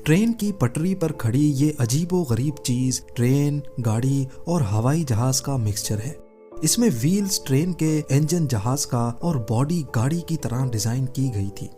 Train की पटरी पर खड़ी ये अजीबो-गरीब चीज ट्रेन, गाड़ी और हवाई जहाज का मिक्सचर है। इसमें व्हील्स ट्रेन के, इंजन जहाज का और बॉडी गाड़ी की तरह डिजाइन की गई थी।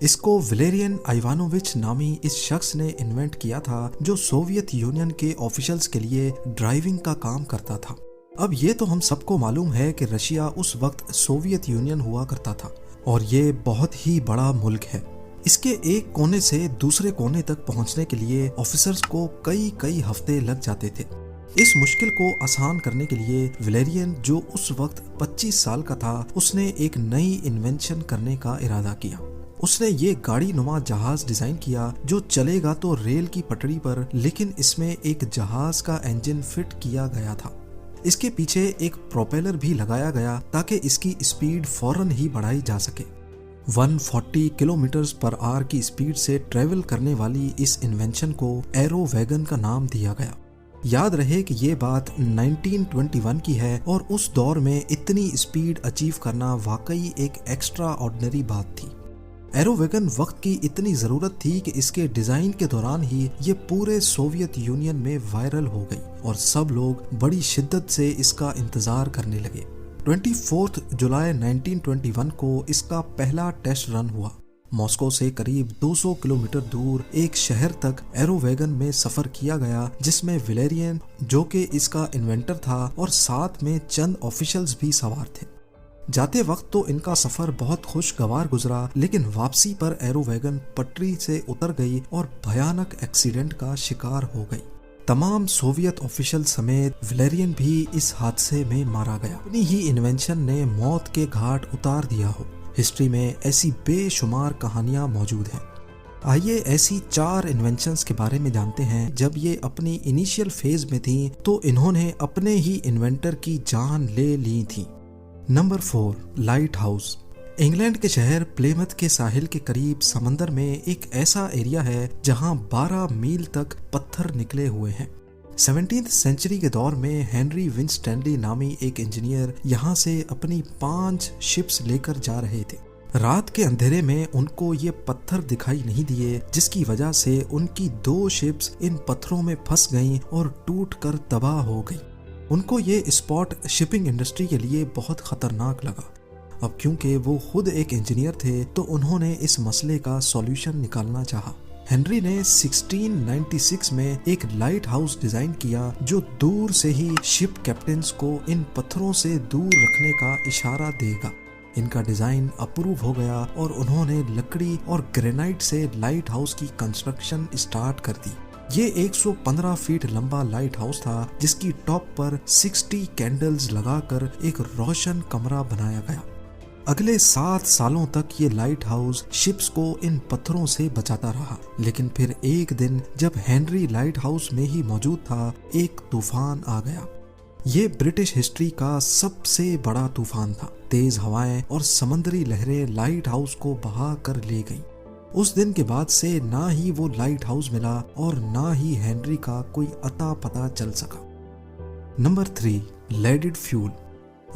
इसको वलेरियन इवानोविच नामी इस शख्स ने इन्वेंट किया था जो सोवियत यूनियन के ऑफिशियल्स के लिए ड्राइविंग का काम करता था। अब ये तो हम सबको मालूम है कि रशिया उस वक्त सोवियत यूनियन हुआ करता था और ये बहुत ही बड़ा मुल्क है। इसके एक कोने से दूसरे कोने तक पहुंचने के लिए ऑफिसर्स को कई हफ्ते लग जाते थे। इस मुश्किल को आसान करने के लिए वलेरियन, जो उस वक्त 25 साल का था, उसने एक नई इन्वेंशन करने का इरादा किया। उसने ये गाड़ी नुमा जहाज डिजाइन किया जो चलेगा तो रेल की पटरी पर, लेकिन इसमें एक जहाज का इंजन फिट किया गया था। इसके पीछे एक प्रोपेलर भी लगाया गया ताकि इसकी स्पीड फौरन ही बढ़ाई जा सके। 140 किलोमीटर पर आवर की स्पीड से ट्रेवल करने वाली इस इन्वेंशन को एरो वैगन का नाम दिया गया। याद रहे कि ये बात 1921 की है और उस दौर में इतनी स्पीड अचीव करना वाकई एक एक्स्ट्रा ऑर्डिनरी बात थी। एरो वैगन वक्त की इतनी जरूरत थी कि इसके डिजाइन के दौरान ही ये पूरे सोवियत यूनियन में वायरल हो गई और सब लोग बड़ी शिद्दत से इसका इंतजार करने लगे। 24 जुलाई 1921 को इसका पहला टेस्ट रन हुआ। मॉस्को से करीब 200 किलोमीटर दूर एक शहर तक एरो वैगन में सफर किया गया, जिसमें वलेरियन, जो कि इसका इन्वेंटर था, और साथ में चंद ऑफिशियल्स भी सवार थे। जाते वक्त तो इनका सफर बहुत खुशगवार गुजरा, लेकिन वापसी पर एरो वैगन पटरी से उतर गई और भयानक एक्सीडेंट का शिकार हो गई। तमाम सोवियत ऑफिशियल समेत वलेरियन भी इस हादसे में मारा गया। अपनी ही इन्वेंशन ने मौत के घाट उतार दिया हो। हिस्ट्री में ऐसी बेशुमार कहानियां मौजूद हैं। आइए ऐसी 4 इन्वेंशंस के बारे में जानते हैं। जब ये अपनी इनिशियल फेज में थी तो इन्होंने अपने ही इन्वेंटर की जान ले ली थी। Number 4, light house. इंग्लैंड के शहर प्लेमथ के साहिल के करीब समंदर में एक ऐसा एरिया है जहां 12 मील तक पत्थर निकले हुए हैं। 17वीं सेंचुरी के दौर में हेनरी विंस्टैनली नामी एक इंजीनियर यहां से अपनी 5 शिप्स लेकर जा रहे थे। रात के अंधेरे में उनको ये पत्थर दिखाई नहीं दिए, जिसकी वजह से उनकी 2 शिप्स इन पत्थरों में फंस गईं और टूटकर तबाह हो गई। उनको ये स्पॉट शिपिंग इंडस्ट्री के लिए बहुत खतरनाक लगा। अब क्योंकि वो खुद एक इंजीनियर थे तो उन्होंने इस मसले का सॉल्यूशन निकालना चाहा। हेनरी ने 1696 में एक लाइट हाउस डिजाइन किया जो दूर से ही शिप कैप्टन्स को इन पत्थरों से दूर रखने का इशारा देगा। इनका डिजाइन अप्रूव हो गया और उन्होंने लकड़ी और ग्रेनाइट से लाइट हाउस की कंस्ट्रक्शन स्टार्ट कर दी। ये 115 फीट लंबा लाइट हाउस था, जिसकी टॉप पर 60 कैंडल्स लगाकर एक रोशन कमरा बनाया गया। अगले 7 सालों तक ये लाइट हाउस शिप्स को इन पत्थरों से बचाता रहा, लेकिन फिर एक दिन जब हेनरी लाइट हाउस में ही मौजूद था, एक तूफान आ गया। ये ब्रिटिश हिस्ट्री का सबसे बड़ा तूफान था। तेज हवाएं और समंदरी लहरें लाइट हाउस को बहा कर ले गईं। उस दिन के बाद से ना ही वो लाइट हाउस मिला और ना ही हेनरी का कोई अता पता चल सका। Number 3, leaded fuel.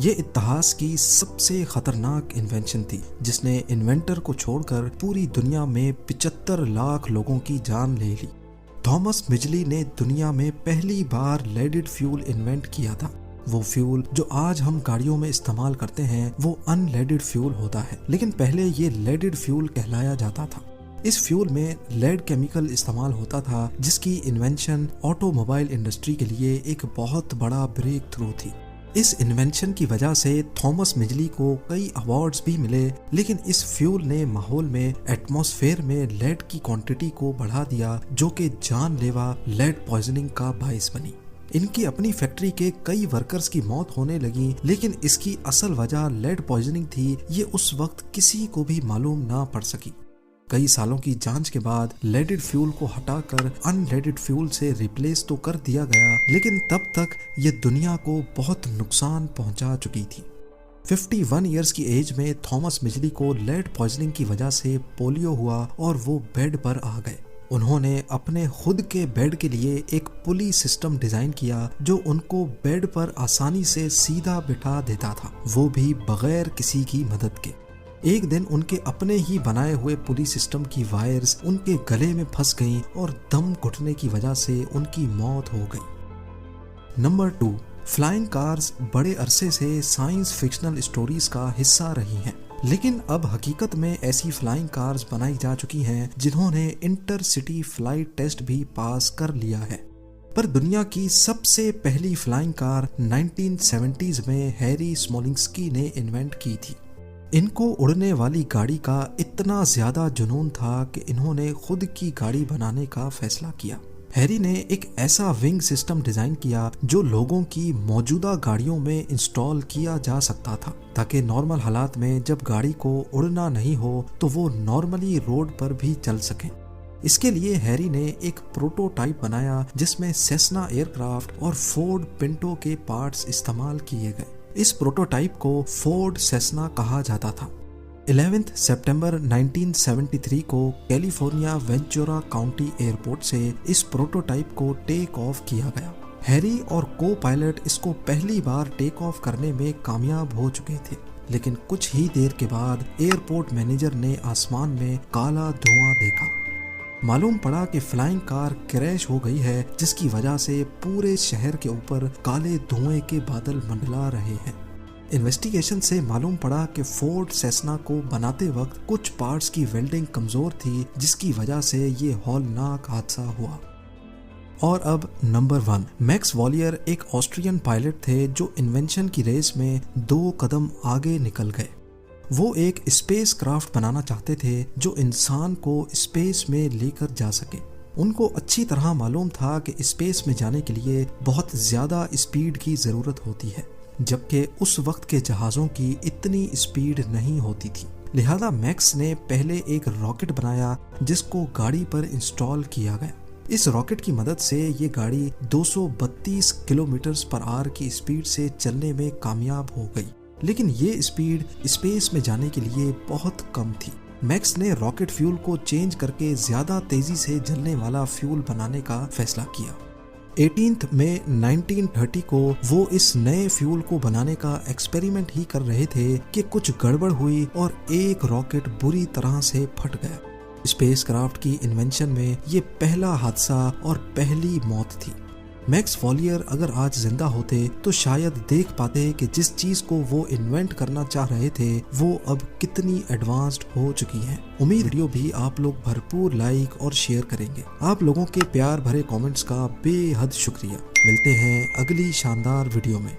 ये इतिहास की सबसे खतरनाक इन्वेंशन थी, जिसने इन्वेंटर को छोड़कर पूरी दुनिया में 75 लाख लोगों की जान ले ली। थॉमस मिजली ने दुनिया में पहली बार लेडेड फ्यूल इन्वेंट किया था। वो फ्यूल जो आज हम गाड़ियों में इस्तेमाल करते हैं वो अनलेडेड फ्यूल होता है, लेकिन पहले ये लेडेड फ्यूल कहलाया जाता था। इस फ्यूल में लेड केमिकल इस्तेमाल होता था, जिसकी इन्वेंशन ऑटोमोबाइल इंडस्ट्री के लिए एक बहुत बड़ा ब्रेक थ्रू थी। इस इन्वेंशन की वजह से थॉमस मिजली को कई अवार्ड्स भी मिले, लेकिन इस फ्यूल ने माहौल में, एटमॉस्फेयर में लेड की क्वांटिटी को बढ़ा दिया, जो कि जानलेवा लेड पॉइजनिंग का बायस बनी। इनकी अपनी फैक्ट्री के कई वर्कर्स की मौत होने लगी, लेकिन इसकी असल वजह लेड पॉइजनिंग थी, ये उस वक्त किसी को भी मालूम ना पड़ सकी। कई सालों की जांच के बाद लेडेड फ्यूल को हटाकर अनलेडेड फ्यूल से रिप्लेस तो कर दिया गया, लेकिन तब तक ये दुनिया को बहुत नुकसान पहुंचा चुकी थी। 51 इयर्स की एज में थॉमस मिजली को लेड पॉइजनिंग की वजह से पोलियो हुआ और वो बेड पर आ गए। उन्होंने अपने खुद के बेड के लिए एक पुली सिस्टम डिजाइन किया जो उनको बेड पर आसानी से सीधा बिठा देता था, वो भी बगैर किसी की मदद के। एक दिन उनके अपने ही बनाए हुए पुलिस सिस्टम की वायर्स उनके गले में फंस गईं और दम घुटने की वजह से उनकी मौत हो गई। नंबर 2, फ्लाइंग कार्स बड़े अरसे से साइंस फिक्शनल स्टोरीज का हिस्सा रही हैं, लेकिन अब हकीकत में ऐसी फ्लाइंग कार्स बनाई जा चुकी हैं जिन्होंने इंटरसिटी फ्लाइट टेस्ट भी पास कर लिया है। पर दुनिया की सबसे पहली फ्लाइंग कार 1970s में हैरी स्मोलिंस्की ने इन्वेंट की थी। इनको उड़ने वाली गाड़ी का इतना ज्यादा जुनून था कि इन्होंने खुद की गाड़ी बनाने का फैसला किया। हैरी ने एक ऐसा विंग सिस्टम डिजाइन किया जो लोगों की मौजूदा गाड़ियों में इंस्टॉल किया जा सकता था, ताकि नॉर्मल हालात में जब गाड़ी को उड़ना नहीं हो तो वो नॉर्मली रोड पर भी चल सके। इसके लिए हैरी ने एक प्रोटोटाइप बनाया जिसमें सेस्ना एयरक्राफ्ट और फोर्ड पिंटो के पार्ट्स इस्तेमाल किए गए। इस प्रोटोटाइप को फोर्ड सेस्ना कहा जाता था। 11 सितंबर 1973 को कैलिफोर्निया वेंचुरा काउंटी एयरपोर्ट से इस प्रोटोटाइप को टेक ऑफ किया गया। हैरी और को पायलट इसको पहली बार टेक ऑफ करने में कामयाब हो चुके थे, लेकिन कुछ ही देर के बाद एयरपोर्ट मैनेजर ने आसमान में काला धुआं देखा। मालूम पड़ा कि फ्लाइंग कार क्रैश हो गई है, जिसकी वजह से पूरे शहर के ऊपर काले धुएं के बादल मंडला रहे हैं। इन्वेस्टिगेशन से मालूम पड़ा कि फोर्ड सेस्ना को बनाते वक्त कुछ पार्ट्स की वेल्डिंग कमजोर थी, जिसकी वजह से ये हौलनाक हादसा हुआ। और अब नंबर 1, मैक्स वॉलियर एक ऑस्ट्रियन पायलट थे जो इन्वेंशन की रेस में 2 कदम आगे निकल गए। वो एक स्पेस क्राफ्ट बनाना चाहते थे जो इंसान को स्पेस में लेकर जा सके। उनको अच्छी तरह मालूम था कि स्पेस में जाने के लिए बहुत ज्यादा स्पीड की जरूरत होती है, जबकि उस वक्त के जहाजों की इतनी स्पीड नहीं होती थी। लिहाजा मैक्स ने पहले एक रॉकेट बनाया जिसको गाड़ी पर इंस्टॉल किया गया। इस रॉकेट की मदद से ये गाड़ी 232 किलोमीटर पर आवर की स्पीड से चलने में कामयाब हो गई, लेकिन ये स्पीड स्पेस में जाने के लिए बहुत कम थी। मैक्स ने रॉकेट फ्यूल को चेंज करके ज्यादा तेजी से जलने वाला फ्यूल बनाने का फैसला किया। 18 मई 1930 को वो इस नए फ्यूल को बनाने का एक्सपेरिमेंट ही कर रहे थे कि कुछ गड़बड़ हुई और एक रॉकेट बुरी तरह से फट गया। स्पेसक्राफ्ट की इन्वेंशन में ये पहला हादसा और पहली मौत थी। मैक्स वॉलियर अगर आज जिंदा होते तो शायद देख पाते कि जिस चीज को वो इन्वेंट करना चाह रहे थे वो अब कितनी एडवांस्ड हो चुकी है। उम्मीद वीडियो भी आप लोग भरपूर लाइक और शेयर करेंगे। आप लोगों के प्यार भरे कमेंट्स का बेहद शुक्रिया। मिलते हैं अगली शानदार वीडियो में।